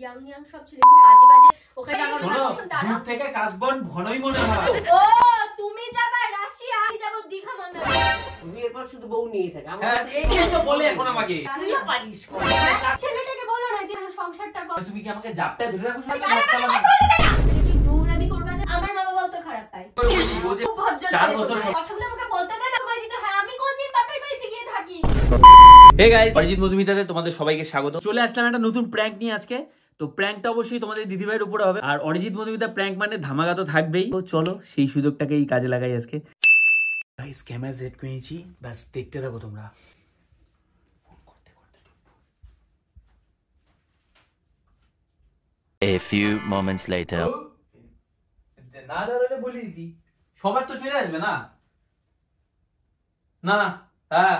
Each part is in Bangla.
ইয়াং ইয়াং সব ছেলেগুলো বাজে বাজে ওখানে দূর থেকে কাশবন ঘনই মনে হয়। ও তুমি যাবে রাশিয়া, আমি যাব দীঘা মন্দারমণি। তুমি এরপর শুধু বউ নিয়ে থাকো। হ্যাঁ এই তো বলে এখন আমাকে তুইও পারিস। ছেলেটাকে বলো না যে আমার সংসারটা কর। তুমি কি আমাকে জাপটায় ধরে রাখো সাথে? নোংরামি করবা যে আমার মা বাবাও তো খারাপ পায়। খুব ভদ্র ছেলে। কথাগুলো আমাকে বলতে দেন না, সময় দিতে হয়। আমি কোনদিন বাপের বাড়িতে গিয়ে থাকি? হে গাইস, অরিজিৎ মধুমিতাতে তোমাদের সবাইকে স্বাগত। চলে আসলাম একটা নতুন প্র্যাঙ্ক নিয়ে আজকে। তো প্র্যাঙ্কটা অবশ্যই তোমাদের দিদিভাইয়ের উপরে হবে। আর অরিজিৎ মধুমিতা প্র্যাঙ্ক মানে ধামাকা তো থাকবেই। তো চলো সেই সুযোগটাকেই কাজে লাগাই আজকে। গাইস ক্যামেরা সেট করে নিয়েছি, বাস দেখতে থাকো তোমরা। A few moments later. না দাঁড়ালে বলে দিতি, সবার তো চলে আসবে না। না না হ্যাঁ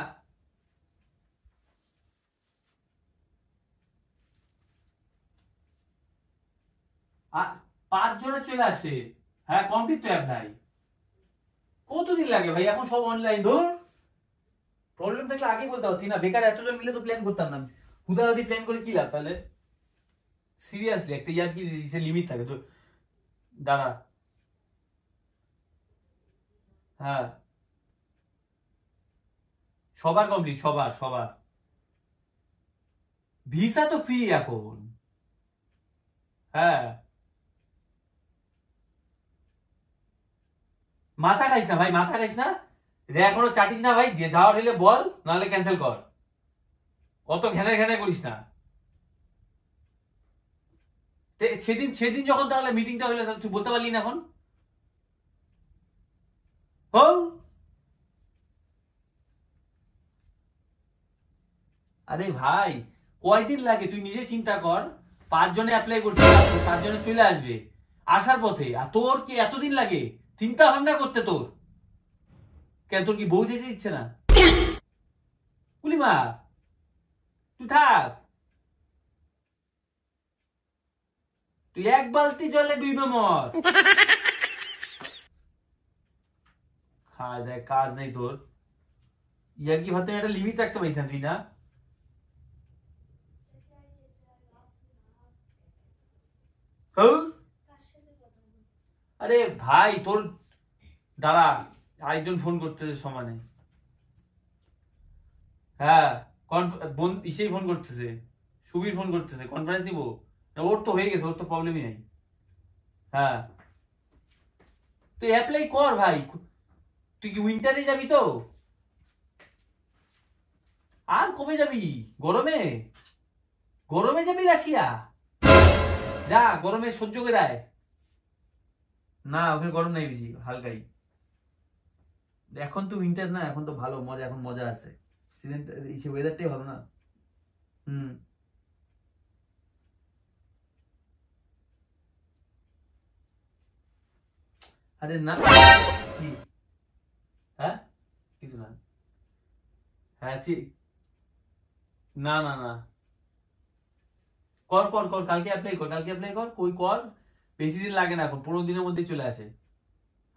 পাঁচ জনে চলে আসে। হ্যাঁ কমপ্লিট তো অ্যাপ্লাই। কতদিন লাগে ভাই, এখন সব অনলাইন। ধর প্রবলেম থাকলে আগে বলতে হতি না, বেকার এতজন মিলে তো প্ল্যান করতাম না। হুদাহুদি প্ল্যান করে কি লাভ তাহলে? সিরিয়াসলি একটা ইয়ার কি লিমিট থাকে তো। দাঁড়া হ্যাঁ সবার কমপ্লিট, সবার সবার ভিসা তো ফ্রি এখন। হ্যাঁ মাথা খাইস না ভাই, মাথা খাইস না, এখনো চাটিস না ভাই। যে যাওয়ার হলে বল, নাহলে ক্যান্সেল কর। অত ঘ্যানে ঘ্যানে করিস না। সেদিন সেদিন যখন তাহলে মিটিংটা হলে তুই বলতে পারলি না এখন? আরে ভাই কয়দিন লাগে তুই নিজে চিন্তা কর। 5 জনে অ্যাপ্লাই করতে, 5 জনে চলে আসবে আসার পথে। আর তোর কি এতদিন লাগে চিন্তা ভাবনা করতে? তোর কেন, তোর কি বউ যেতে ইচ্ছে না? কুলিমা তুই থাক, তুই এক বালতি জলে ডুইবে মর। খায় দেখ কাজ নেই তোর। ইয়ার কি ভাবতে একটা লিমিট রাখতে পারিস না তুই? না আরে ভাই তোর দাঁড়া, আরেকজন ফোন করতেছে সমানে। হ্যাঁ ইসেই ফোন করতেছে, সুবীর ফোন করতেছে। কনফারেন্স দিব? ওর তো হয়ে গেছে, ওর তো প্রবলেমই নাই। হ্যাঁ তুই অ্যাপ্লাই কর ভাই। তুই কি উইন্টারে যাবি তো? আর কবে যাবি? গরমে? গরমে যাবি রাশিয়া? যা গরমে সহ্য করে আয়। না ওখানে গরম নাই বেশি, হালকাই। এখন তো উইন্টার না, এখন তো ভালো মজা, এখন মজা আছে। সিজনটা ওয়েদারটাই ভালো না। আরে না কি, হ্যাঁ কিছু না। হ্যাঁ না না না কর কর কর, কালকে অ্যাপ্লাই কর, কালকে অ্যাপ্লাই কর। কই কর, বেশি দিন লাগে না, এখন 15 দিনের মধ্যে চলে আসে,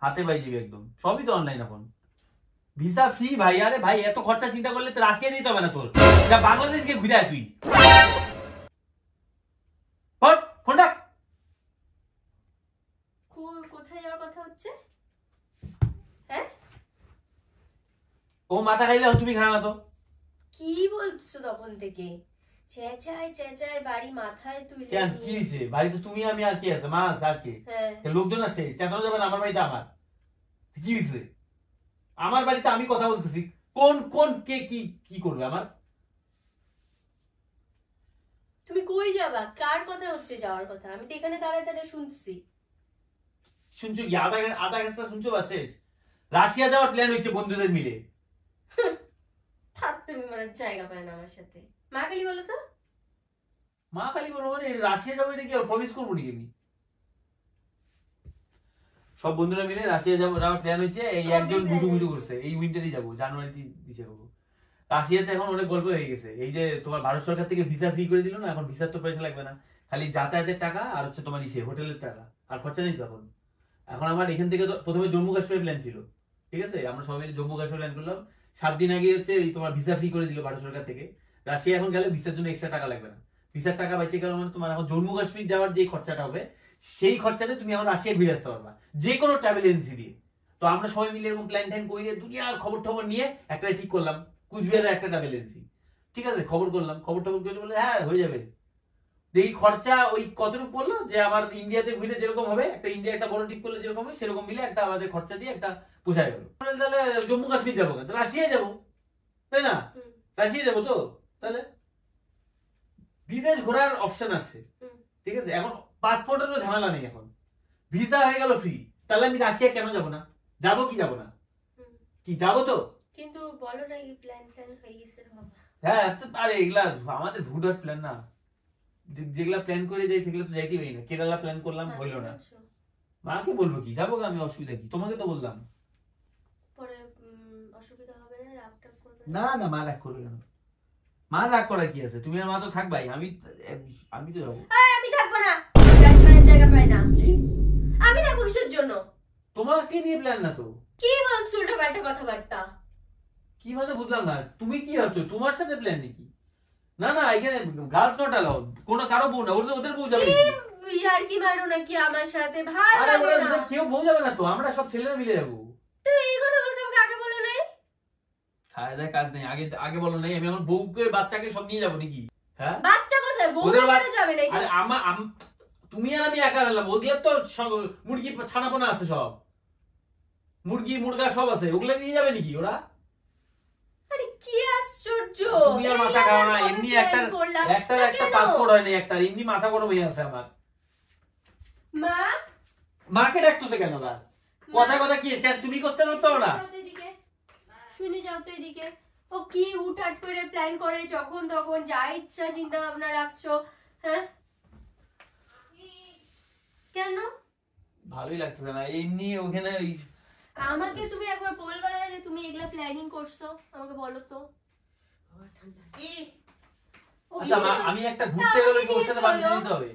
হাতে পাই যাবে একদম। সবই তো অনলাইন এখন, ভিসা ফ্রি ভাই। আরে ভাই এত খরচা চিন্তা করলে তো রাশিয়া দিতে হবে না তোর, যা বাংলাদেশ গিয়ে ঘুরে আয় তুই। ফোন রাখ। কোথায় যাওয়ার কথা হচ্ছে? হ্যাঁ ও মাথা খাইলে তুমি খানা তো। কি বলছো তখন থেকে? চেঁচায় চেঁচায় বাড়ি মাথায় তুলে। কেন কি হইছে? বাড়িতে তুমি আমি আর কি আছে? মা আছে আর কি? লোকজন আছে, চেঁচানো যাবে না। আমার বাড়িতে আমার কি হইছে? আমার বাড়িতে আমি কথা বলতেছি, কোন কোন কে কি কি করবে আমার? তুমি কই যাবা? কার কথা হচ্ছে যাওয়ার কথা? আমি তো এখানে দাঁড়ায় দাঁড়ায় শুনছি। শুনছো কি? আধা ঘন্টা শুনছো বা শেষ? রাশিয়া যাওয়ার প্ল্যান হচ্ছে বন্ধুদের মিলে। থাক, তুমি মানে জায়গা পায় না আমার সাথে। মা কালী বলো তো। মা কালী বলো মানে রাশিয়া যাবো এটা কি আর প্রমিস করবো নাকি আমি? সব বন্ধুরা মিলে রাশিয়া যাবো প্ল্যান হয়েছে। এই একজন বুঝু করছে এই উইন্টারই যাবো, জানুয়ারিতে দিছে যাবো। রাশিয়াতে এখন অনেক গল্প হয়ে গেছে। এই যে তোমার ভারত সরকার থেকে ভিসা ফ্রি করে দিল না, এখন ভিসার তো পয়সা লাগবে না, খালি যাতায়াতের টাকা আর হচ্ছে তোমার ইসে হোটেলের টাকা, আর খরচা নেই তখন। এখন আমার এখান থেকে প্রথমে জম্মু কাশ্মীর প্ল্যান ছিল, ঠিক আছে? আমরা সবাই মিলে জম্মু কাশ্মীর প্ল্যান করলাম। 7 দিন আগে হচ্ছে তোমার ভিসা ফ্রি করে দিল ভারত সরকার থেকে। রাশিয়া এখন গেলে ভিসার জন্য এক্সট্রা টাকা লাগবে না, ভিসার টাকা বেঁচে গেল মানে তোমার এখন জম্মু কাশ্মীর যাওয়ার যে খরচাটা হবে সেই খরচাতে তুমি এখন রাশিয়া ঘুরে আসতে পারবা যে কোনো ট্রাভেল এজেন্সি দিয়ে। তো আমরা সবাই মিলে এরকম প্ল্যান ট্যান করে দুনিয়ার খবর টবর নিয়ে একটা ঠিক করলাম, কুচবিহারের একটা ট্রাভেল এজেন্সি, ঠিক আছে, খবর করলাম, খবর টবর করে বলে হ্যাঁ হয়ে যাবে। দেখি খরচা ওই কতটুকু পড়লো, যে আমার ইন্ডিয়াতে ঘুরে যেরকম হবে, একটা ইন্ডিয়া একটা বড় ট্রিপ করলে যেরকম হবে সেরকম মিলে একটা আমাদের খরচা দিয়ে একটা পোষায় গেল। তাহলে জম্মু কাশ্মীর যাবো কেন, রাশিয়ায় যাবো, তাই না? রাশিয়া যাবো তো, তাহলে বিদেশ ঘোরার অপশন আসছে, ঠিক আছে। এখন পাসপোর্টেরও ঝামেলা নেই, এখন ভিসা হয়ে গেল ফ্রি, তাহলে আমি রাশিয়া কেন যাবো না? যাবো কি যাবো না, কি যাবো তো। কিন্তু বলো না এই প্ল্যান হয়ে গেছে বাবা। হ্যাঁ আরে এগুলা আমাদের ভুডার প্ল্যান না, যেগুলা প্ল্যান করে যাই সেগুলো তো যাইতেই পারি না। কেরালা প্ল্যান করলাম হইলো না, মাকে বলবো কি, যাবো আমি, অসুবিধা কি, তোমাকে তো বললাম। পরে অসুবিধা হবে না, রাগ টাগ করবে না না, মা রাগ করবে কেন? মা রাগ করার কি আছে, তুমি আর মা তো থাকবাই, আমি তো যাবো। আমি থাকবো না, জাজমেন্টের জায়গা পাই না। কি আমি থাকবো কিসের জন্য? তোমাকে নিয়ে প্ল্যান না তো। কি বলছো উল্টো পাল্টা কথাবার্তা? কি মানে বুঝলাম না, তুমি কি ভাবছো তোমার সাথে প্ল্যান নাকি? না না, এখানে গার্লস নট অ্যালাউড, কোনো কারো বউ না, ওদের বউ যাবে নাকি? ইয়ার কি মারো নাকি আমার সাথে? ভালো আরে লাগে না। ওদের কেউ বউ যাবে না তো, আমরা সব ছেলেরা মিলে যাবো। তুমি এই কথাগুলো তোমাকে আগে বলো নাই? খায় দায় কাজ নেই, আগে আগে বলো নাই, আমি এখন বউকে বাচ্চাকে সব নিয়ে যাবো নাকি? হ্যাঁ বাচ্চা কোথায়, বউ ওদের কেন যাবে না? আরে তুমি আর আমি একা এলাম, ওগুলো তো মুরগি ছানাপোনা আছে, সব মুরগি মুরগা সব আছে, ওগুলো নিয়ে যাবে নাকি ওরা? আরে কি আশ্চর্য, তুমি আর মাথা খাও না, এমনি একটা পাসপোর্ট হয় না, একটা এমনি মাথা গরম হয়ে আছে আমার। মা মাকে ডাকতেছে কেন? কথা কথা কি তুমি করতে পারতো না? শুনে যাও তো এদিকে। ও কি হুটহাট করে প্ল্যান করে, যখন তখন যা ইচ্ছা চিন্তা ভাবনা রাখছো। হ্যাঁ কেন? ভালোই লাগতেছে না এমনি ওখানে। আমাকে তুমি একবার বলবা না যে তুমি এগুলা প্ল্যানিং করছো, আমাকে বলো তো। আচ্ছা আমি একটা ঘুরতে গেলে কি ওর সাথে পারমিশন নিতে হবে?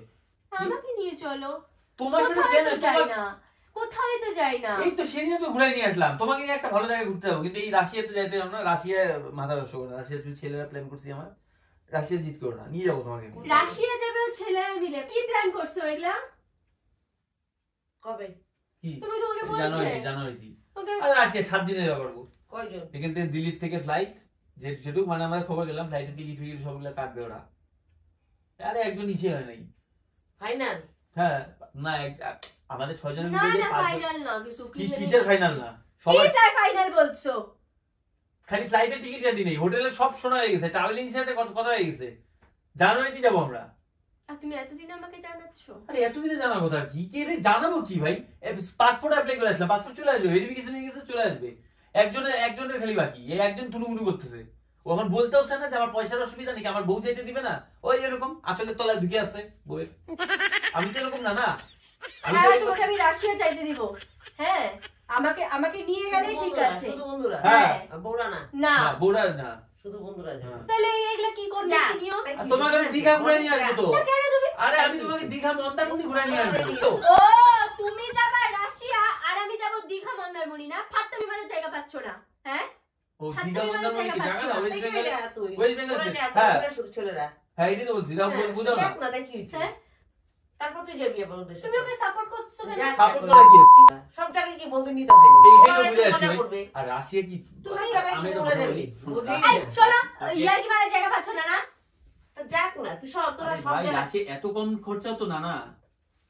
আমাকে নিয়ে চলো। তোমার সাথে কোথাও কেন তো যাই না, কোথাও তো যাই না। এই তো সেদিন তো ঘুরে নিয়ে আসলাম, তোমাকে নিয়ে একটা ভালো জায়গায় ঘুরতে যাবো, কিন্তু এই রাশিয়াতে যাইতে না, রাশিয়া মাথা নষ্ট করো না, রাশিয়া শুধু ছেলেরা প্ল্যান করছি, আমার রাশিয়া জিত করো না, নিয়ে যাবো তোমাকে। রাশিয়া যাবে ও ছেলেরা মিলে, কি প্ল্যান করছো এগুলা? কবে? কি তুমি তোমাকে বলছো জানুয়ারি আর রাশিয়া 7 দিনের ব্যাপার। কয়জন? এখান থেকে দিল্লির থেকে ফ্লাইট, যেটুকু মানে আমরা খবর গেলাম, ফ্লাইটের টিকিট ফিকিট সবগুলো কাটবে ওরা। আরে একজন নিচে হয় নাই। ফাইনাল? হ্যাঁ না, আমাদের 6 জনের না মধ্যে না ফাইনাল না কিছু। কিসের ফাইনাল না? সবাই ফাইনাল বলছো? খালি ফ্লাইটের টিকিট কাটি নেই, হোটেলে সব শোনা হয়ে গেছে, ট্রাভেলিং সাথে কথা হয়ে গেছে, জানুয়ারিতে যাবো আমরা। আর তুমি এতদিন আমাকে জানাচ্ছো? আরে এতদিনে জানার কথা কি, কে রে জানাবো কি ভাই? পাসপোর্ট অ্যাপ্লাই করে আসলাম, পাসপোর্ট চলে আসবে, ভেরিফিকেশন হয়ে গেছে, চলে আসবে। একজনের খালি বাকি, এই একজন তুলুমুলু করতেছে, ও এখন বলতেও চায় না যে আমার পয়সার অসুবিধা নাকি, আমার বউ যাইতে দিবে না, ওই এরকম আঁচলের তলায় ঢুকে আছে বউয়ের। আমি তো এরকম না, না হ্যাঁ তোমাকে আমি রাশিয়া চাইতে দিব। হ্যাঁ আমাকে নিয়ে গেলে ঠিক আছে। শুধু বন্ধুরা? হ্যাঁ বউরা না? না বউরা না, শুধু বন্ধুরা যাবে। তাহলে এগুলা কি করতে নিও? তোমাকে আমি দীঘা ঘুরে নিয়ে আসবো তো। কেন তুমি? আরে আমি তোমাকে দীঘা মন্দারমণি ঘুরে নিয়ে আসবো তো। ও তুমি যাবা রাশিয়া আর আমি যাব দীঘা মন্দারমণি, না ফাত্তামি মারার জায়গা পাচ্ছ না? হ্যাঁ ও দীঘা মন্দারমণি কি জায়গা না? ওয়েস্ট বেঙ্গল, তুই ওয়েস্ট বেঙ্গল ওরা যা, হ্যাঁ ওরা শুধু ছেলেরা। হ্যাঁ এটাই তো বলছি, দাও বুঝো না। দেখ না, দেখ কি হচ্ছে। হ্যাঁ তারপর তুই যাবি আবার ওদের তুমি সাথে। ওকে সাপোর্ট করছো কেন? যা, সাপোর্ট যা, করা কি? সব টাকা কি বন্ধু নিতে হয় না? এইটাই তো ওরা বুঝে একটু আছি মজা ভাই। করবে। আর রাশিয়া কি তুমি সব টাকা আমি কি তো বলে কথা যাবি? বলি, বুঝিস এই না। শোনো, ইয়ার কি মারার জায়গা পাচ্ছ না? না তা যাক না, তুই সব তোরা আরে সব ভাই জায়গায় রাশিয়া এত কম খরচা তো না, না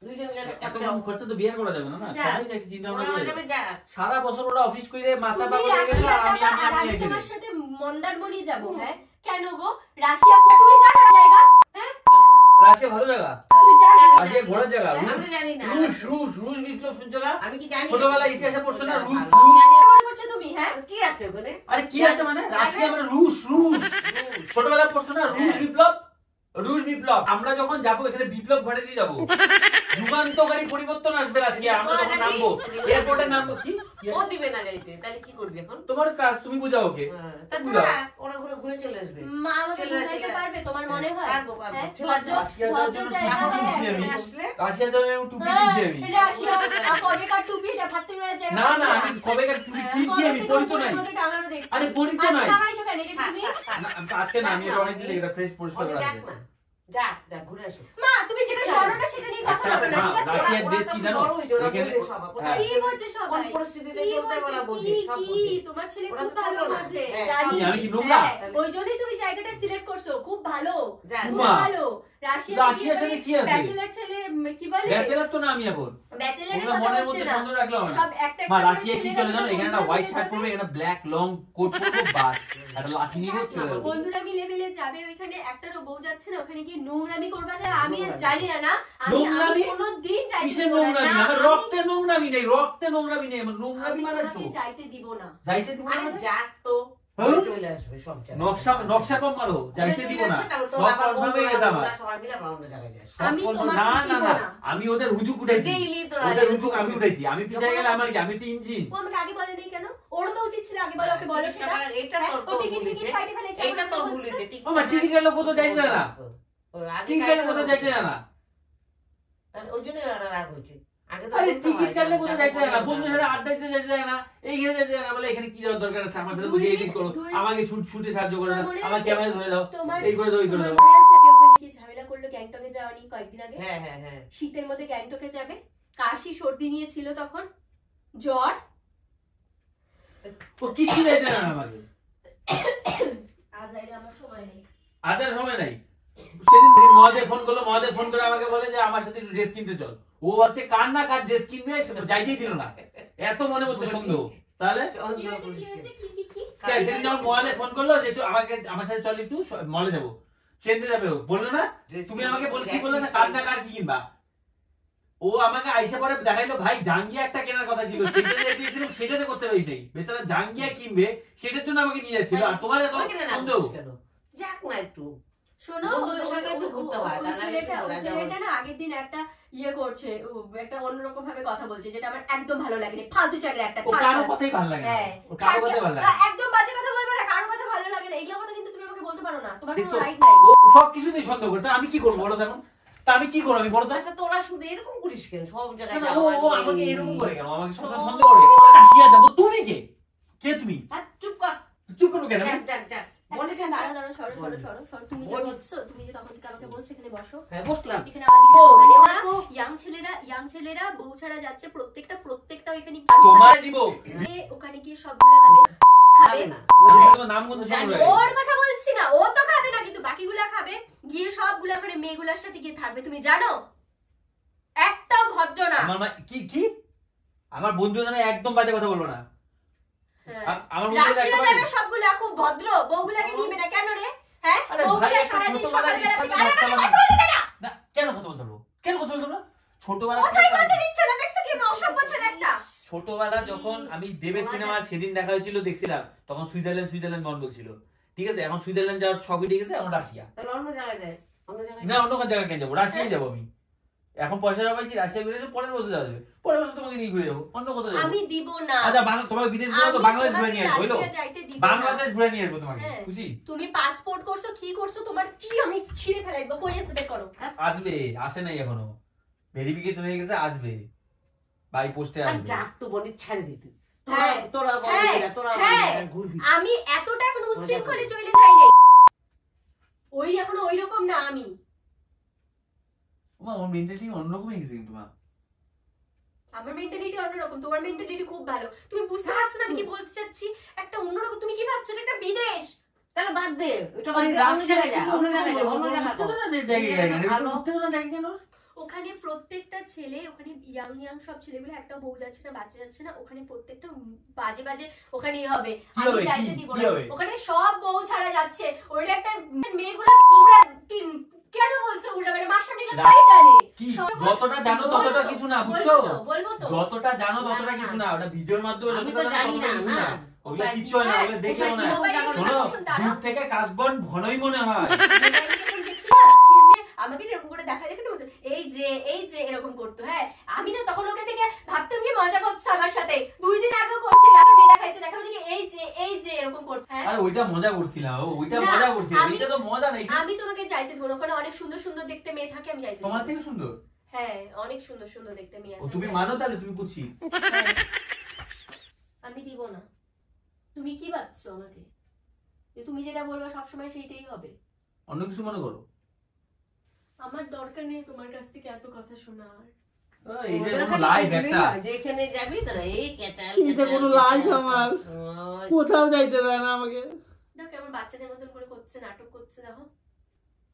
দুইজন গেলে এত কম খরচা তো বিয়ে করা যাবে না, না যা। সবাই দেখি চিন্তা ওরা ভাবনা যাবে, করে। যা। সারা বছর ওরা অফিস করে মাথা তুমি পাগল হয়ে গেছে, রাশিয়া আর আমি যাবা আর আমি এখানে। তোমার সাথে মন্দারমণি যাব। হ্যাঁ কেন গো? রাশিয়া তুমি জানো জায়গা? হ্যাঁ রাশিয়া ভালো জায়গা, তুমি জানো? রাশিয়া ঘোরার জায়গা। আমি জানি না। রুশ বিপ্লব শুনছো না? আমি কি জানি? ছোটবেলায় ইতিহাসে পড়ছো না? রুশ আমি জানি না। মনে করছো তুমি? হ্যাঁ কি আছে ওখানে? আরে কি আছে মানে? রাশিয়া মানে রুশ ছোটবেলায় পড়ছো না? রুশ বিপ্লব। আমরা যখন যাবো এখানে বিপ্লব ঘটে দিয়ে যাবো, যুগান্তকারী পরিবর্তন আসবে রাশিয়া। আমরা যখন নামবো এয়ারপোর্টে নামবো, কি ও দিবে না যাইতে, তাহলে কি করবি এখন? তোমার কাজ, তুমি বুঝাও ওকে। তা বুঝাও। থাক, ওরা ঘুরে চলে আসবে। মা আমাকে ছেলেরা, বুঝাইতে ছেলেরা। পারবে তোমার মনে হয়? পারবো, হ্যাঁ ছেলেরা রাশিয়া যাওয়ার ভদ্র জন্য জায়গা এখন টুপি হ্যাঁ। কিনছি আমি। আসলে রাশিয়া যাওয়ার জন্য টুপি কিনছি আমি। রাশিয়া কবেকার টুপি এটা ফাত্তামি মারার জায়গা না পাচ্ছ না, না? আমি কবেকার টুপি কিনছি আমি, পরিত নাই। টাঙানো দেখছি। আরে পরিত আজকে নাই। নামাইছো কেন এটা তুমি? না, আজকে না, আমি এটা অনেকদিন থেকে এটা ফ্রেশ পরিষ্কার আমি করা যাক আছে। না। যা যা ঘুরে আসো। মা তুমি যেটা জানো না সেটা নিয়ে কথা বলো না, ঠিক আছে? রাশিয়ার ওরা ড্রেস তো কি জানো? বড় হয়েছে, ওরা এখানে- বোঝে সব, কোথায়- কি বলছে সবাই? কোন পরিস্থিতিতে কি চলতে হয় ওরা বলছে? বোঝে, সব কি বোঝে। তোমার ছেলে ওরা খুব তো ভালো ছিল না। বোঝে, হ্যাঁ, জানি। আমি কি নোংরা? হ্যাঁ, ওই জন্যই তুমি জায়গাটা সিলেক্ট করছো, খুব ভালো, যা, খুব উমা। ভালো। রাশিয়ার রাশিয়ার সাথে কি আছে? ব্যাচেলর ছেলে কি বলে? ব্যাচেলর তো না আমি এখন। ব্যাচেলরের ওগুলো কথা মনের হচ্ছে মধ্যে না। সন্দেহ রাখলে হবে না। সব একটা মা একটা রাশিয়া কি চলে জানো? এখানে একটা বন্ধুরা হোয়াইট মিলে শার্ট যাবে। পরবে, এখানে ব্ল্যাক লং কোট পরবো, বাস একটা লাঠি নিয়ে চলে যাবো। বন্ধুরা মিলে মিলে যাবে ওইখানে, একটারও বউ যাচ্ছে না, ওখানে গিয়ে নোংরামি করবা যারা, আমি আর জানি না। আমি নোংরামি? কোনোদিন যাইতে কিসের দিব না। নোংরামি? না, আমার আমি- রক্তে নোংরামি নেই, রক্তে নোংরামি নেই, আমার নোংরামি আমি মানাচ্ছো। তোমাকে যাইতে দিব না। যাইতে দিব আরে না? যা তো, হ্যাঁ? চলে আসবে সব জায়গায়। নকশা কম মারো, যাইতে দিব না। তারপর তোর সব আবার কনফার্ম হয়ে বন্ধুরা, গেছে আমার। বন্ধুরা সবাই মিলে আমরা অন্য জায়গায় যাই। সব আমি confirm- তোমাকে না না দিব না, না। আমি ওদের হুজুক উঠাইছি। Daily তোরা ওদের এরকম হুজুক আমি করবি। উঠাইছি। আমি পিছায় গেলে আমার কি? আমি তো ইঞ্জিন। ও আমাকে আগে বলে নাই কেন? ওর তো উচিত ছিল আগে বলো, ওকে বলো সেটা। এটা হ্যাঁ, তোর ও টিকিট ভুল ফিকিট হয়েছে। ফাইটে ফেলেছে, এটা আমাকে তোর বলছে। ভুল হয়েছে, ঠিক ও মা টিকিট গেলে কোথাও যাইতে দেয় না। আগে টিকিট গেলে কোথাও যাইতে দেয় না। তাহলে ওই জন্যই ওরা রাগ হয়েছে। আগে তো আরে বলতে টিকিট হয়, কাটলে কোথাও যাইতে দেয় না, যাবো বন্ধুর সাথে আড্ডাইতে যাইতে দেয় না, এইখানে যাইতে দেয় না, বলে এখানে কি যাওয়ার দরকার আছে, আমার সাথে বুঝে এডিট করো, আমাকে শুটে সাহায্য করে দাও, তোমার মনে আমার আছে? ক্যামেরা ধরে দাও, তোমার এই করে দাও, ওই করে তোমার দাও। মনে আছে আগে ওখানে কি ঝামেলা করলো গ্যাংটকে যাওয়ানি কয়েকদিন আগে? হ্যাঁ হ্যাঁ হ্যাঁ। শীতের মধ্যে গ্যাংটকে যাবে, কাশি সর্দি নিয়েছিল, তখন জ্বর। ও কিছু যাইতে দেয় না আমাকে। আজ আইলে আমার সময় নেই। আজ আর সময় নাই। সেদিন মহাদেব ফোন করলো, মহাদেব ফোন করে আমাকে বলে যে আমার সাথে ড্রেস কিনতে চল। ও ভাবছে কার না কার ড্রেস কিনবে, সে যাইতেই দিল না। এত মনে মধ্যে সন্দেহ। তাহলে কি হয়েছে কি হয়েছে কি কি কি? সেদিন যখন মহাদেব ফোন করলো যে তুই আমাকে আমার সাথে চল একটু মলে যাবো, ট্রেনে যাবে, ও বললো না তুমি আমাকে বলে কি বললে না কার না কার কি কিনবা। ও আমাকে আইসা পরে দেখাইলো ভাই জাঙ্গিয়া একটা কেনার কথা ছিল, সেটা যে দিয়েছিলাম সেটাতে করতে পারি নাই, বেচারা জাঙ্গিয়া কিনবে সেটার জন্য আমাকে নিয়ে যাচ্ছিল, আর তোমার এত ওইখানে না সন্দেহ। বসিস কেন? যাক না একটু। শোনো, বন্ধুদের সাথে একটু ঘুরতে হয়, তা নাহলে একটু ঘোরা যাওয়া ছেলেটা না আগের দিন একটা ইয়ে করছে, একটা অন্যরকম ভাবে কথা বলছে, যেটা আমার একদম ভালো লাগেনি। ফালতু চাকরি একটা, ও কারো কথাই ভালো লাগে না, হ্যাঁ, ও কারো কথাই ভালো লাগে না। একদম বাজে কথা বলবে না, কারো কথা ভালো লাগে না, এইগুলো কথা কিন্তু তুমি আমাকে বলতে পারো না, তোমার কোনো দেখছো? রাইট নাই। ও সবকিছুতেই সন্দেহ করে, তা আমি কি করবো বলো তো এখন? তা আমি কি করবো, আমি বলো তো? আচ্ছা তোরা শুধু এরকম করিস কেন? সব জায়গায় না, ও যাওয়া ও হয়। আমাকে এরকম করে কেন? আমাকে সন্দেহ করে। কাশিয়া যাবো, তুমি কে? কে তুমি? আর চুপ কর। চুপ করো কেন? যাক যাক যাক। বলে বলে যে দাঁড়াও দাঁড়াও, সরো সরো বল। সরো সরো, তুমি যে বল। বলছো, তুমি যে তখন থেকে আমাকে বলছো এখানে বসো, হ্যাঁ বসলাম। এখানে আমাদের ও, ওখানে ওরা ওরা তো- ইয়াং ছেলেরা বউ ছাড়া যাচ্ছে, প্রত্যেকটা ওইখানে তোমায় দিব। ওখানে গিয়ে সবগুলো খাবে খাবে না। আমি তোমার নাম গন্ধ শুনবো না। ওর কথা বলছি না, ও তো খাবে না, কিন্তু বাকিগুলা খাবে, গিয়ে সবগুলা ওখানে মেয়েগুলার সাথে গিয়ে থাকবে, তুমি জানো? একটাও ভদ্র না। আমার মা কি কি? আমার বন্ধু নামে একদম বাজে কথা বলবো না। হ্যাঁ। আমার বন্ধু রাশিয়া একদম যাবে সবগুলা খুব ভদ্র, বউগুলাকে নিবে না কেন রে? হ্যাঁ, আরে ভাই, বউগুলা একটা সারাদিন ছোটবেলার সকালবেলা ইচ্ছা থেকে তো আরে বাচ্চা আমাকে মানুষ। কথা বলতে দে না। না কেন কথা বলতে পারবো? কেন কথা বলতে পারবো না? ছোটবেলা কথাই বলতে দিচ্ছে না, দেখছো কি অসভ্য ছেলে একটা। ছোটবেলা যখন আমি দেবের সিনেমা সেদিন দেখা হয়েছিল দেখছিলাম, তখন সুইজারল্যান্ড মন বলছিল। ঠিক আছে, এখন সুইজারল্যান্ড যাওয়ার সবই ঠিক আছে, এখন রাশিয়া। তাহলে অন্য জায়গায় যাই। অন্য জায়গায় না অন্য কোন জায়গায় কেন যাবো? রাশিয়ায় যাবো আমি। এখন পয়সা জমাইছি, রাশিয়া ঘুরে যাবো, পরের বছর যাওয়া যাবে, পরের বছর তোমাকে নিয়ে ঘুরে যাবো, অন্য কোথাও যাবো। আমি দিব না। আচ্ছা তোমাকে বিদেশ ঘুরে তো আমি বাংলাদেশ ঘুরে তোমাকে নিয়ে আসবো, হইলো? রাশিয়া যাইতে দিব না। বাংলাদেশ ঘুরে নিয়ে আসবো তোমাকে, হ্যাঁ। খুশি? তুমি পাসপোর্ট করছো, কি করছো, তোমার কি আমি ছিঁড়ে ফেলে দেবো, কই আছে বের করো। আসবে, আসে নাই এখনো, ভেরিফিকেশন হয়ে গেছে, আসবে, বাই পোস্টে আর আসবে। যাক তো বলি ছেড়ে দিতে। হ্যাঁ, তোরা বল হ্যাঁ, না, তোরা হ্যাঁ। ঘুরবি। আমি এতটা এখন উশৃঙ্খলে চলে যাই নাই, ওই এখনো ওই রকম না আমি। মা ওর মেন্টালিটি অন্যরকম হয়ে গেছে কিন্তু মা। আমার মেন্টালিটি অন্যরকম, তোমার মেন্টালিটি খুব ভালো, তুমি বুঝতে পারছো না আমি কি বলতে চাচ্ছি? একটা অন্যরকম, তুমি কি ভাবছো এটা একটা বিদেশ? তাহলে বাদ দে, ওটা বাদ দে, অন্য জায়গায় যা, অন্য জায়গায় যা, অন্য জায়গায় যা। ওখানে প্রত্যেকটা ছেলে, ওখানে ইয়াং সব ছেলেগুলো, একটা বউ যাচ্ছে না, বাচ্চা যাচ্ছে না, ওখানে প্রত্যেকটা বাজে বাজে ওখানেই হবে, কি আমি হবে? যাইতে কি- দিব কি না। হবে? ওখানে সব বউ ছাড়া যাচ্ছে, ওইটা একটা মেয়েগুলো, তোমরা কেন বলছো উল্টা মানে মাস সামনে তাই জানে কি সব- যতটা জানো ততটা বলবো তো, কিছু না, বলবো বুঝছো? তো, বলবো তো। যতটা জানো ততটা না, কিছু না, ওটা ভিডিওর মাধ্যমে আমি যতটা তো জানো জানি ততটা না, কিছু না। না, ওগুলো কিচ্ছু হয় না, হ্যাঁ, ওগুলো দেখলেও না। মোবাইলে শোনো, যখন দাঁড়াও, দূর থেকে কাশবন ঘনই মনে হয়। মোবাইলে যখন দেখলাম, সে আমাকে না এরকম করে দেখা দেখে না বলতো, এই যে এরকম করতো। হ্যাঁ, আমি না তখন ওকে দেখে ভাবতাম কি মজা করছে আমার সাথে, 2 দিন আগেও করছি, একটা মেয়ে দেখাইছে, দেখা বলি এই যে এরকম করতো। হ্যাঁ, আরে ওইটা মজা করছিলাম, ওইটা না, মজা করছিলাম, আমি- এটা তো মজা নাই। আমি তোমাকে যাইতে দেবো না, ওখানে অনেক সুন্দর সুন্দর দেখতে মেয়ে থাকে, আমি যাইতে দেবো তোমার না। থেকে সুন্দর? হ্যাঁ, অনেক সুন্দর সুন্দর দেখতে মেয়ে ও আছে, তুমি হ্যাঁ। মানো তাহলে তুমি কুচি। হ্যাঁ। আমি দিব না। তুমি কি ভাবছো আমাকে, যে তুমি যেটা বলবে সবসময় সেইটাই হবে? অন্য কিছু মনে করো। আমার দরকার নেই তোমার কাছ থেকে এত কথা শোনার। এইটা কোনো লাইভ একটা, যেখানে যাবি তোরা এই ক্যাচাল এটা কোনো লাইভ আমার কোথাও যাইতে দেয় না আমাকে। দেখো কেমন বাচ্চাদের মতন করে করছে, নাটক করছে, দেখো।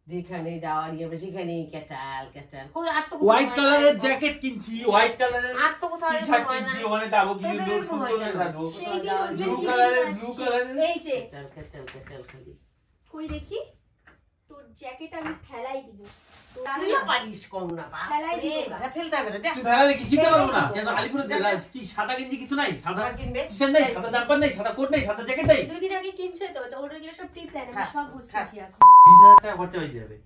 যেখানে যাওয়ার যাবে সেখানে ক্যাচাল ক্যাচাল। কই আর তো হোয়াইট কালারের জ্যাকেট কিনছি, হোয়াইট কালারের আর তো কোথাও টি-শার্ট কিনছি, ওখানে যাবো কি সুন্দর সুন্দর করে সাজবো। সেই দিন ওগুলো ব্লু কিনে কালারের, নিয়ে ব্লু আসছি। কালারের। এই যে ক্যাচাল ক্যাচাল ক্যাচাল খালি। কই দেখি তোর জ্যাকেট আমি ফেলাই দিব। তুইও পারিস কম না বাপ ফেলাই রে। দিবো না। ফেলতে হবে না যা। তুই ভাড়া কি কিনতে পারবো না? কেন আলিপুরে কি সাদা গেঞ্জি কিছু নাই? সাদা সাদা কিনবে? টি-শার্ট নাই, সাদা জাম্পার নাই, সাদা কোট নাই, সাদা জ্যাকেট নাই। 2 দিন আগে কিনছে তো ওটা এগুলো সব প্রি প্ল্যান, আমি হ্যাঁ, সব বুঝতেছি এখন। 20,000 টাকা খরচা হয়ে যাবে।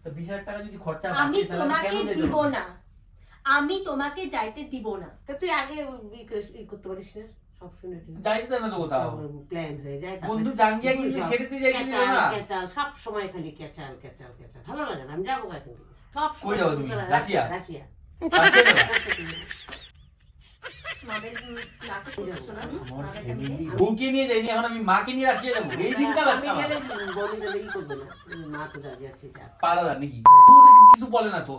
তো 20,000 টাকা যদি খরচা আমি বাঁচে তাহলে তোমাকে কেন যেতে দিব হবে? না, আমি তোমাকে যাইতে দিব না। তো তুই আগে ই করতে পারিস না সব শুনে যাইতে না তো কোথাও। প্ল্যান হয়ে যায়। বন্ধু জাঙ্গিয়া কিন্তু সেটাতে যাইতে দিল না। ক্যাচাল সব সময় খালি ক্যাচাল ক্যাচাল ক্যাচাল। ভালো লাগে না, আমি যাবো এখন থেকে। সব কই যাবো তুমি? রাশিয়া? রাশিয়া। রাশিয়া যাবে? মাদের নাটক করছো না? আমার মাদের family, আমি- বউকে নিয়ে যাইনি, এখন আমি মাকে নিয়ে রাশিয়া যাবো। এই দিনটা আমি লাগছে আমার। গেলে বলি গেলে ই করবে না। মা তো দাঁড়িয়ে আছে যা। পারা যায় নাকি? বউ কিছু বলে না তো।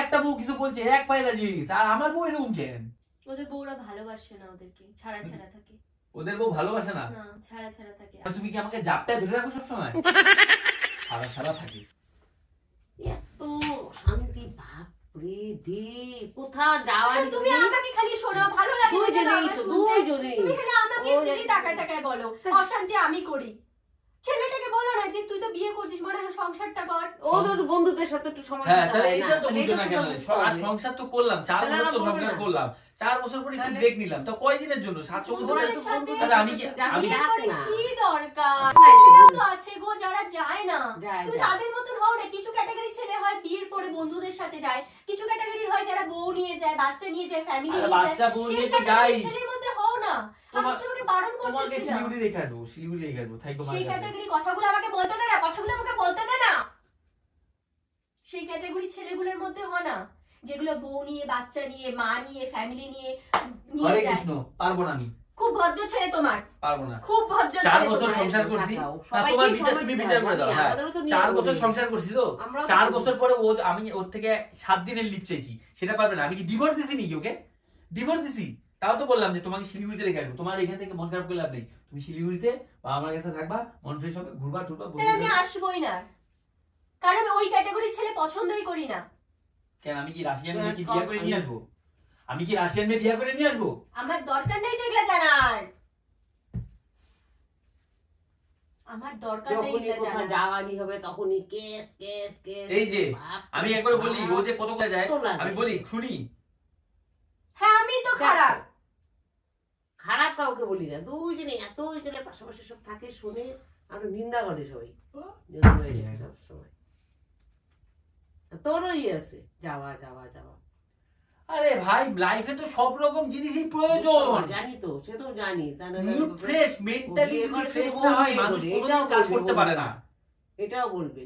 একটা বউ কিছু বলছে, এক পায়ে রাজি হয়ে গেছে। আর আমার বউ এরকম কেন? ওদের বউরা ভালোবাসে না ওদেরকে, ছাড়া ছাড়া থাকে। ওদের বউ ভালোবাসে না? না, ছাড়া ছাড়া থাকে। আর তুমি কি আমাকে জাপটায় ধরে রাখো সবসময়? সারা সারা থাকে। এত শান্তি বাপ রে দে। কোথাও যাওয়ার আচ্ছা, তুমি আমাকে খালি শোনাও, ভালো লাগে না যেন দুইজনেই আমার তো, শুনতে? দুইজনেই। তুমি খালি আমাকে ওই দিদি একদম। তাকায় তাকায় বলো অশান্তি আমি করি। ছেলেটাকে বলো না যে তুই তো বিয়ে করছিস, মনে হয় সংসারটা কর। ওদের বন্ধুদের সাথে একটু সময় হ্যাঁ, দিতে তাহলে হয় এটা তো তাহলে বুঝো না এটা কেন? তো বুঝতে আর হবে। সংসার তো করলাম, 4 তাহলে বছর তো আমরা সংসার বলবো না। করলাম। 4 বছর পরে একটু তাহলে- ব্রেক নিলাম। তো কয় দিনের জন্য? 7 সমুদ্র ওদের একটু সাথে বন্ধুদের আচ্ছা, আমি কি- সাথে যাবি, আমি- বিয়ে ডাক করে না। কি দরকার? ডাক ছেলেরাও না। তো আছে গো যারা যায় না। যায়, তুমি যায়। তাদের মতন হও না। কিছু ক্যাটাগরি ছেলে হয় বিয়ের পরে বন্ধুদের সাথে যায়, কিছু ক্যাটাগরির হয় যারা বউ নিয়ে যায়, বাচ্চা নিয়ে যায়, ফ্যামিলি আরে নিয়ে যায়। বাচ্চা বউ সেই নিয়ে তো ক্যাটাগরির যাই। ছেলের মধ্যে হও না। আমি তোমার- তোমাকে বারণ তোমাকে করতেছি না। শিলিগুড়ি রেখে আসবো, শিলিগুড়ি রেখে আসবো। থাইকো সেই মায়ের কাছে। ক্যাটাগরি কথাগুলো আমাকে বলতে দে না, কথাগুলো আমাকে বলতে দে না। সেই ক্যাটাগরি ছেলেগুলোর মধ্যে হয় না যেগুলো বউ নিয়ে, বাচ্চা নিয়ে, মা নিয়ে, ফ্যামিলি নিয়ে হরে যায়। কৃষ্ণ, পারবো না আমি, খুব ভদ্র ছেলে তোমার, পারবো না। খুব ভদ্র 4 ছেলে বছর তোমার। সংসার করছি। তাকাও, না, সবাইকেই তোমার বিচার সময় তুমি দিতে বিচার হবে, করে দাও। হ্যাঁ, আমাদেরও তো নিয়ম 4 বছর বলি। সংসার করছি তো। আমরাও তো 4 বলি। বছর পরে আমি ওর থেকে 7 দিনের লিভ চাইছি, সেটা পারবে না। আমি কি ডিভোর্স দিছি নাকি ওকে? ডিভোর্স দিছি? তাও তো বললাম যে তোমাকে শিলিগুড়িতে রেখে আসবো। তোমার এখান থেকে মন খারাপ করে লাভ নেই। তুমি শিলিগুড়িতে বা আমার কাছে থাকবা, মন ফ্রেশ হবে, ঘুরবা টুরবা। তাহলে আমি আসবোই না, কারণ আমি ওই ক্যাটাগরির ছেলে পছন্দই করি না। কেন, আমি কি রাশিয়ান মেয়ে কি বিয়ে করে নিয়ে আসবো? আমি কি রাশিয়ান মেয়ে বিয়ে করে নিয়ে আসবো? আমার দরকার নেই তো এগুলা জানার, আমার দরকার নেই যখনই এগুলা কোথাও জানার। যাওয়ানি হবে তখনই কেস কেস কেস। এই যে, বাপ রে আমি একবার বলি ও যে কত করে যায়, কত লাগে। আমি বলি শুনি। হ্যাঁ, আমি তো খারাপ। খারাপ কাউকে বলি না, দুইজনে এত জনে পাশাপাশি সব থাকে শুনে আরো নিন্দা করে সবাই। নিন্দা হয়ে যায় সবসময়। তোরও আছে যাওয়া যাওয়া যাওয়া। আরে ভাই, লাইফে তো সব রকম জিনিসই প্রয়োজন। জানি তো, সে তো জানি। তা নইলে মুড ফ্রেশ, মেন্টালি বিয়ে যদি করে ফ্রেশ শুধু না বউ হয় নিয়ে মানুষ ঘুরে, কোনোদিন এটাও কাজ বলবে, করতে পারে না। এটাও বলবে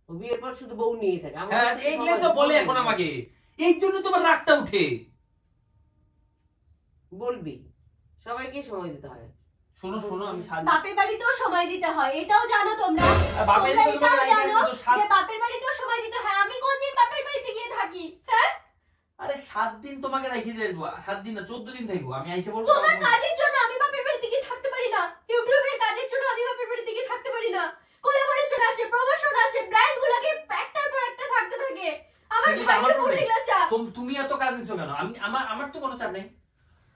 ও বিয়ের পর শুধু বউ নিয়ে থাকে। আমার হ্যাঁ, তো এইগুলো সবাই তো বলে বলে। এখন আমাকে। এই জন্য তোমার রাগটা উঠে। বলবি, সবাইকে সময় দিতে হয়। শোনো শোনো, আমি বাপের বাড়িতেও সময় দিতে হয়, এটাও জানো তোমরা। বাপের তোমরা বাড়ি এটাও তোমার জানো লাইফে তো যে বাপের বাড়িতেও সময় দিতে হয়। আমি কোনদিন বাপের বাড়িতে গিয়ে থাকি? হ্যাঁ, আরে 7 দিন তোমাকে রেখে দিয়ে আসবো। 7 দিন না, 14 দিন থাকবো। আমি আইসে বলবো তোমার কাজের জন্য আমি বাপের বাড়িতে গিয়ে থাকতে পারি না, ইউটিউবের কাজের জন্য আমি বাপের বাড়িতে গিয়ে থাকতে পারি না। কোলাবোরেশন আসে, প্রমোশন আসে, ব্র্যান্ড গুলোকে একটার পর একটা থাকতে থাকে। আমার সেটা আমার ভাইয়ের উপর problem। এগুলো চাপ। তুমি এত কাজ দিছো কেন? আমি আমার তো কোনো চাপ নেই।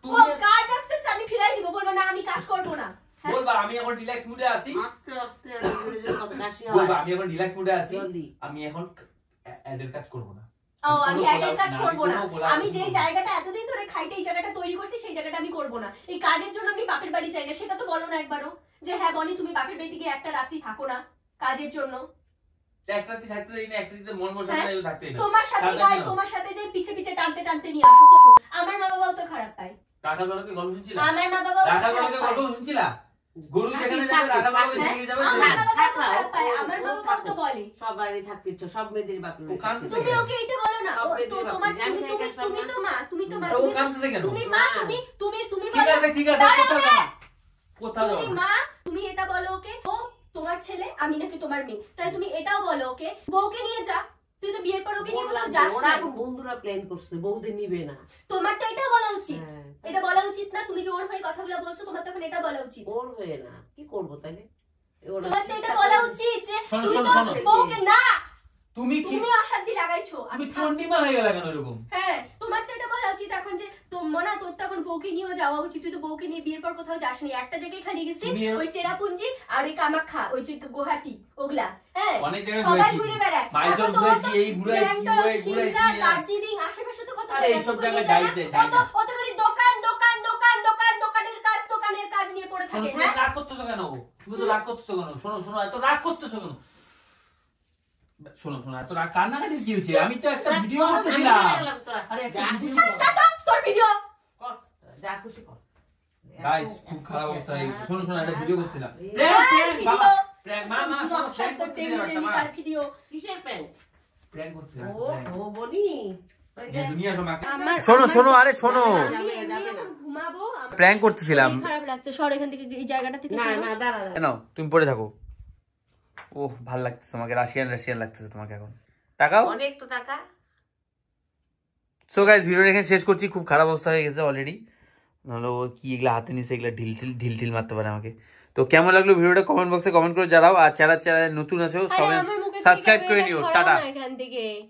ও তুমি কাজ আসতেছে, আমি ফিরাই দিব, বলবো না আমি কাজ করবো না। হ্যাঁ? বলবা আমি এখন রিল্যাক্স মুডে আছি। আস্তে আস্তে ধীরে ধীরে কত কাশি হয়। বলবা আমি এখন রিল্যাক্স মুডে আছি। জলদি। আমি এখন অ্যাডের কাজ করব না। ও, আমি কোনো অ্যাডের কাজ না, করবো না। কোনো কোলাপ আমি যেই করবো না। জায়গাটা এতদিন ধরে খাইতে এই জায়গাটা তৈরি করছি সেই জায়গাটা আমি করবো না। এই কাজের জন্য আমি বাপের বাড়ি চাই না, সেটা তো বলো না একবারও যে হ্যাঁ বনি তুমি বাপের বাড়িতে গিয়ে একটা রাত্রি থাকো না কাজের জন্য। এক রাতে থাকতে দেই না, এক রাতে মন বসে হ্যাঁ? না, থাকতে না। তোমার সাথে সারাদিন গায়ে না। তোমার সাথে যে পিছে পিছে টানতে টানতে নিয়ে আসো তো। আমার মা বাবাও তো খারাপ পায়। রাখাল বাবাকে গল্প শুনছিলা? আমার মা বাবাও তো রাখাল খারাপ বাবাকে পায়। গল্প শুনছিলা? গরু যেখানে থাকি, যাবে রাখাল বাবাকে থাকি, সেদিকে যাবে। আমার সেখানে। মা বাবাও তো খারাপ পায়, আমার মা ও বাবাও তো বলে। সবারই থাকতে ইচ্ছে, সব মেয়েদের বাপের ও বাড়ি কাঁদতেছে থাকতে তুমি ইচ্ছে। ওকে এটা বলো না। ও সব তো মেয়েদের তোমার বাপের বাড়ি। তুমি আমি তুমি তুমি তো মা, তুমি তো মা, ও তুমি তো- কাঁদতেছে কেন? তুমি মা, না। তুমি ঠিক আছে, ঠিক আছে, দাঁড়াও কোথাও রে। যাও না। কোথাও যাও তুমি না। মা, তুমি এটা বলো ওকে ও তোমার ছেলে, আমি নাকি তোমার মেয়ে, তাই তুমি এটাও বলো ওকে বউকে নিয়ে যা, তুই তো বিয়ের পর ওকে নিয়ে বললাম কোথাও তো, যাস ওরা না। এখন বন্ধুরা প্ল্যান করছে, বৌদি নিবে না। তোমার তো এটা বলা উচিত, হ্যাঁ, এটা বলা উচিত না। তুমি যে ওর হয়ে কথাগুলো বলছো, তোমার তখন এটা বলা উচিত। ওর হয়ে না, কি করবো তাহলে? ওরা তোমার তো এটা ঠিকঠাক বলা করে- উচিত যে শোনো, তুই শোনো, তো শোনো। বউকে না, তুমি কি তুমি অশান্তি লাগাইছো। তুমি চন্ডিমা হয়ে গেল কেন এরকম? হ্যাঁ, তোমার তো এটা বলা উচিত এখন যে মনা তোর তো এখন বউকে নিয়েও যাওয়া উচিত। তুই তো বউকে নিয়ে বিয়ের পর কোথাও যাসনি, একটা জায়গায় খালি গেছিস, তুমি এর- ওই চেরাপুঞ্জি আর ওই কামাখ্যা, ওই যে গুয়াহাটি, ওগুলা। হ্যাঁ, অনেক জায়গায় সবাই ঘুরেছি। ঘুরে বেড়ায়। মাইজোর এখন তো ঘুরেছি, ওর তো এই ঘুরেছি, ব্যাংকক, ওই ঘুরেছি, সিমলা, হ্যাঁ। দার্জিলিং, আশেপাশে তো কত আরে জায়গা এইসব আছে, জায়গায় তুমি জানো? যাইতে যাই না। কত খালি দোকান দোকান দোকান দোকান, দোকানের কাজ নিয়ে পড়ে শোনো, থাকে। তুমি হ্যাঁ, রাগ করতেছো কেন? তুমি তো রাগ করতেছো কেন? শোনো শোনো, এত রাগ করতেছো কেন? শোনো শোনো, এত রাগ কান্নাকাটি কি হচ্ছে? আমি তো একটা ভিডিও আমি করতেছিলাম। দেখলাম তোরা। আরে একটা যা ভিডিও খুশি যা তো, তোর ভিডিও। কর, যা খুশি কর। গাইস, খুব খারাপ অবস্থা হয়ে গেছে। শোনো শোনো, একটা ভিডিও করছিলাম। হ্যাঁ, প্র্যাঙ্ক ভিডিও। বাবা, প্র্যাঙ্ক মা মা, শোনো, নকশার প্র্যাঙ্ক তো করতেছিলাম একটা মা। টেলিকার ভিডিও। কিসের প্যান্ট? প্র্যাঙ্ক করছিলাম। ও ও বনি ওই যে- দুনিয়া সমাকে আমার শোনো শোনো, আরে শোনো, যাবে না, আমি যাবে না। এখন ঘুমাবো, আমার প্র্যাঙ্ক করতেছিলাম। শরীর খারাপ লাগছে, সর এখান থেকে, এই জায়গাটা থেকে না সরো। না, দাঁড়া দাঁড়া। নাও, তুমি পড়ে থাকো। ওহ, ভাল লাগতেছে তোমাকে, রাশিয়ান রাশিয়ান লাগতেছে তোমাকে এখন। তাকাও। অনেক তো টাকা। সো গাইস, ভিডিওটা এখানে শেষ করছি। খুব খারাপ অবস্থা হয়ে গেছে অলরেডি। নাহলে ও কি এগুলো হাতে নিছে, এগুলো ঢিল মারতে পারে আমাকে। তো কেমন লাগলো ভিডিওটা কমেন্ট বক্সে কমেন্ট করে জানাও। আর যারা নতুন আছো আরে সবাই আমার মুখে থেকে সাবস্ক্রাইব করে ক্যামেরাটা নিও। সরাও টাটা। না এখান থেকে।